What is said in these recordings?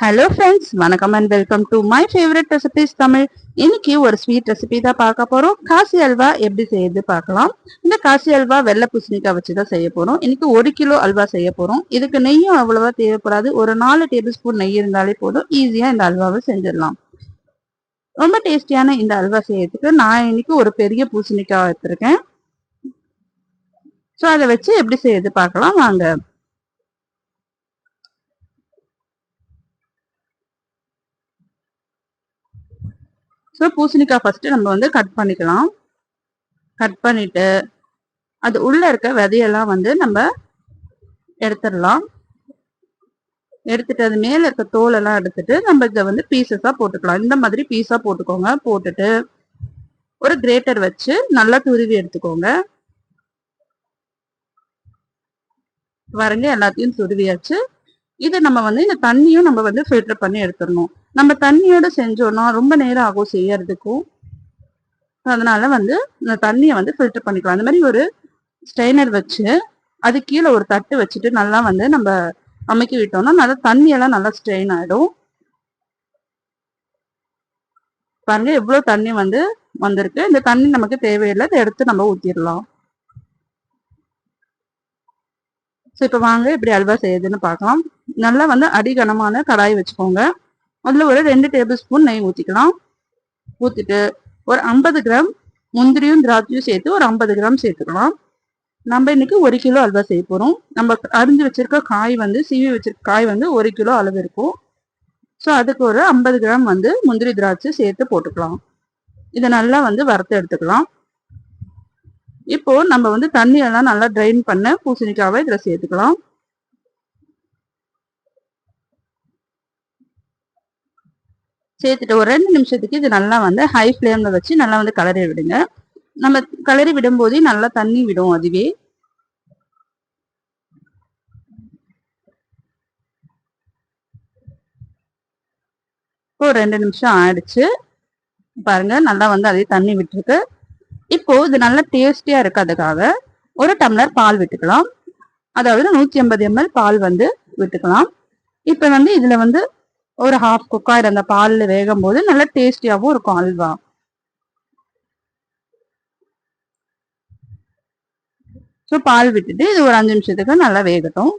Hello friends, வணக்கம் and welcome to my favourite recipes Tamil. இன்னைக்கு ஒரு ஸ்வீட் ரெசிபி தான் பார்க்க போறோம். காசி அல்வா எப்படி செய்யுது பார்க்கலாம். இந்த காசி அல்வா வெள்ளை பூசணிக்காய் வச்சு தான் செய்ய போறோம். இன்னைக்கு 1 கிலோ அல்வா செய்ய போறோம். இதுக்கு நெய்யும் அவ்வளவா தேவைப்படாது. ஒரு 4 டேபிள் ஸ்பூன் நெய் இருந்தாலே போதும். ஈஸியா இந்த அல்வாவை செஞ்சிடலாம். ரொம்ப டேஸ்டியான இந்த அல்வா செய்யறதுக்கு நான் இன்னைக்கு ஒரு பெரிய பூசணிக்காய் எடுத்திருக்கேன். ஸோ அதை வச்சு எப்படி செய்யுது பார்க்கலாம் வாங்க. ஸோ பூசணிக்காய் ஃபர்ஸ்ட் நம்ம வந்து கட் பண்ணிக்கலாம். கட் பண்ணிட்டு அது உள்ள இருக்க விதையெல்லாம் வந்து நம்ம எடுத்துடலாம். எடுத்துட்டு அது மேல இருக்க தோல் எல்லாம் எடுத்துட்டு நம்ம இதை வந்து பீசஸா போட்டுக்கலாம். இந்த மாதிரி பீஸா போட்டுக்கோங்க. போட்டுட்டு ஒரு கிரேட்டர் வச்சு நல்லா துருவி எடுத்துக்கோங்க. பாருங்க, எல்லாத்தையும் துருவியாச்சு. இது நம்ம வந்து இந்த தண்ணியும் நம்ம வந்து ஃபில்டர் பண்ணி எடுத்துடணும். நம்ம தண்ணியோட செஞ்சோம்னா ரொம்ப நேரம் ஆகும் செய்யறதுக்கும். அதனால வந்து இந்த தண்ணியை வந்து ஃபில்டர் பண்ணிக்கலாம். அந்த மாதிரி ஒரு ஸ்ட்ரெயினர் வச்சு அது கீழே ஒரு தட்டு வச்சுட்டு நல்லா வந்து நம்ம அமுக்கி விட்டோம்னா நல்லா தண்ணியெல்லாம் நல்லா ஸ்ட்ரெயின் ஆயிடும். பாருங்க எவ்வளவு தண்ணி வந்து வந்திருக்கு. இந்த தண்ணி நமக்கு தேவையில்லை, இதை எடுத்து நம்ம ஊத்திடலாம். ஸோ இப்போ வாங்க இப்படி அல்வா செய்யுதுன்னு பார்க்கலாம். நல்லா வந்து அடிகனமான கடாய் வச்சுக்கோங்க. அதில் ஒரு 2 டேபிள் ஸ்பூன் நெய் ஊற்றிக்கலாம். ஊற்றிட்டு ஒரு 50 கிராம் முந்திரியும் திராட்சையும் சேர்த்து ஒரு 50 கிராம் சேர்த்துக்கலாம். நம்ம இன்னைக்கு 1 கிலோ அல்வா செய்ய போகிறோம். நம்ம அரிஞ்சு வச்சிருக்க காய் வந்து சீவி வச்சிருக்க காய் வந்து 1 கிலோ அளவு இருக்கும். ஸோ அதுக்கு ஒரு 50 கிராம் வந்து முந்திரி திராட்சை சேர்த்து போட்டுக்கலாம். இதை நல்லா வந்து வறுத்து எடுத்துக்கலாம். இப்போ நம்ம வந்து தண்ணியெல்லாம் நல்லா ட்ரைன் பண்ண பூசணிக்காவை இதில் சேர்த்துக்கலாம். சேர்த்துட்டு ஒரு 2 நிமிஷத்துக்கு இது நல்லா வந்து ஹை ஃப்ளேம்ல வச்சு நல்லா வந்து கலரி விடுங்க. நம்ம கலரி விடும்போதே நல்லா தண்ணி விடும் அதுவே. இப்போ 2 நிமிஷம் ஆயிடுச்சு. பாருங்க நல்லா வந்து அதே தண்ணி விட்டுருக்கு. இப்போ இது நல்லா டேஸ்டியா இருக்கிறதுக்காக ஒரு டம்ளர் பால் விட்டுக்கலாம். அதாவது 150 ml பால் வந்து விட்டுக்கலாம். இப்ப வந்து இதுல வந்து ஒரு ஹாஃப் குக்காயிரம் அந்த பால்ல வேகும் போது நல்லா டேஸ்டியாவும் இருக்கும் அல்வா. ஸோ பால் விட்டுட்டு இது ஒரு 5 நிமிஷத்துக்கு நல்லா வேகட்டும்.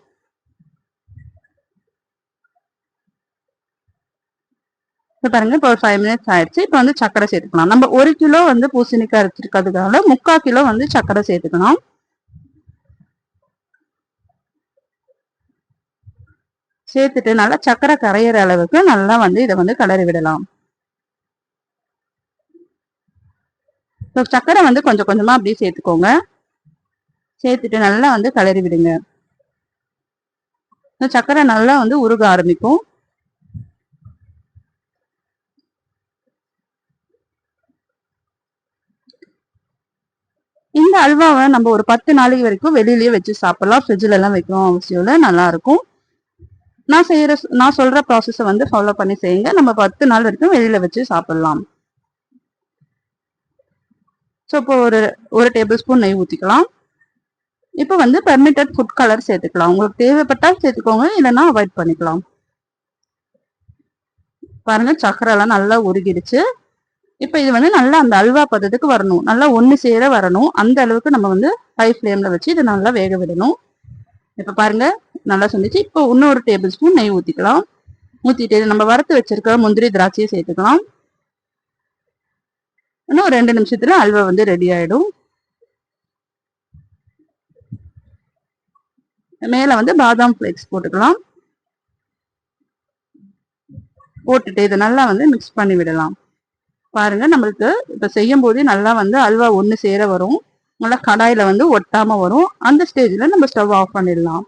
பாருங்க இப்போ ஒரு 5 மினிட்ஸ் ஆயிடுச்சு. இப்போ வந்து சர்க்கரை சேர்த்துக்கலாம். நம்ம 1 கிலோ வந்து பூசணிக்காய் அரைச்சிருக்கிறதுனால 3/4 கிலோ வந்து சர்க்கரை சேர்த்துக்கணும். சேர்த்துட்டு நல்லா சர்க்கரை கரையிற அளவுக்கு நல்லா வந்து இதை வந்து கிளறி விடலாம். சர்க்கரை வந்து கொஞ்சம் கொஞ்சமா அப்படியே சேர்த்துக்கோங்க. சேர்த்துட்டு நல்லா வந்து கிளறி விடுங்க. சர்க்கரை நல்லா வந்து உருக ஆரம்பிக்கும். இந்த அல்வாவை நம்ம ஒரு 10 நாளைக்கு வரைக்கும் வெளியிலயே வச்சு சாப்பிடலாம். ஃப்ரிட்ஜ்ல எல்லாம் வைக்கணும் அவசியம் இல்லை, நல்லா இருக்கும். நான் சொல்ற ப்ராசஸை வந்து ஃபாலோ பண்ணி செய்யுங்க. நம்ம 10 நாள் வரைக்கும் வெளியில வச்சு சாப்பிடலாம். ஸோ இப்போ ஒரு டேபிள் ஸ்பூன் நெய் ஊற்றிக்கலாம். இப்போ வந்து பெர்மிட்டட் ஃபுட் கலர் சேர்த்துக்கலாம். உங்களுக்கு தேவைப்பட்டால் சேர்த்துக்கோங்க, இல்லைன்னா அவாய்ட் பண்ணிக்கலாம். பாருங்க சக்கரை எல்லாம் நல்லா உருகிடுச்சு. இப்போ இது வந்து நல்லா அந்த அல்வா பதத்துக்கு வரணும், நல்லா ஒன்று சேர வரணும். அந்த அளவுக்கு நம்ம வந்து ஹை ஃப்ளேம்ல வச்சு இதை நல்லா வேக விடணும். இப்போ பாருங்க நல்லா சொன்னிச்சு. இப்போ இன்னொரு டேபிள் ஸ்பூன் நெய் ஊற்றிக்கலாம். ஊற்றிட்டு நம்ம வறுத்து வச்சிருக்க முந்திரி திராட்சையை சேர்த்துக்கலாம். இன்னும் ஒரு 2 நிமிஷத்துல அல்வா வந்து ரெடி ஆயிடும். மேல வந்து பாதாம் ஃபிளேக்ஸ் போட்டுக்கலாம். போட்டுட்டு இதை நல்லா வந்து மிக்ஸ் பண்ணி விடலாம். பாருங்க நம்மளுக்கு இப்ப செய்யும் போதே நல்லா வந்து அல்வா ஒன்று சேர வரும். நல்லா கடாயில வந்து ஒட்டாம வரும். அந்த ஸ்டேஜ்ல நம்ம ஸ்டவ் ஆஃப் பண்ணிடலாம்.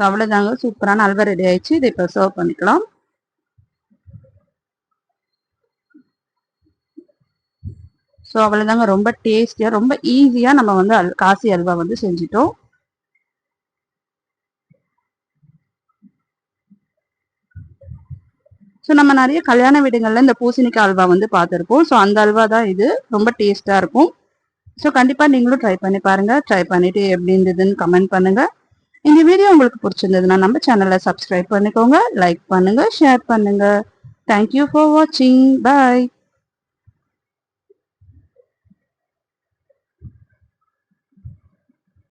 அவ்வளவுதாங்க, சூப்பரான அல்வா ரெடி ஆயிடுச்சு. இதை இப்ப சர்வ் பண்ணிக்கலாம். ஸோ அவ்வளவுதாங்க, ரொம்ப டேஸ்டியா ரொம்ப ஈஸியா நம்ம வந்து காசி அல்வா வந்து செஞ்சிட்டோம். ஸோ நம்ம நிறைய கல்யாண வீடுகள்ல இந்த பூசணிக்காய் அல்வா வந்து பார்த்துருப்போம். ஸோ அந்த அல்வா தான் இது, ரொம்ப டேஸ்டா இருக்கும். ஸோ கண்டிப்பா நீங்களும் ட்ரை பண்ணி பாருங்க. ட்ரை பண்ணிட்டு எப்படி இருந்ததுன்னு கமெண்ட் பண்ணுங்க. இந்த வீடியோ உங்களுக்கு பிடிச்சிருந்ததுன்னா நம்ம சேனலை சப்ஸ்கிரைப் பண்ணிக்கோங்க, லைக் பண்ணுங்க, ஷேர் பண்ணுங்க. தேங்க்யூ ஃபார் வாட்சிங். பாய்.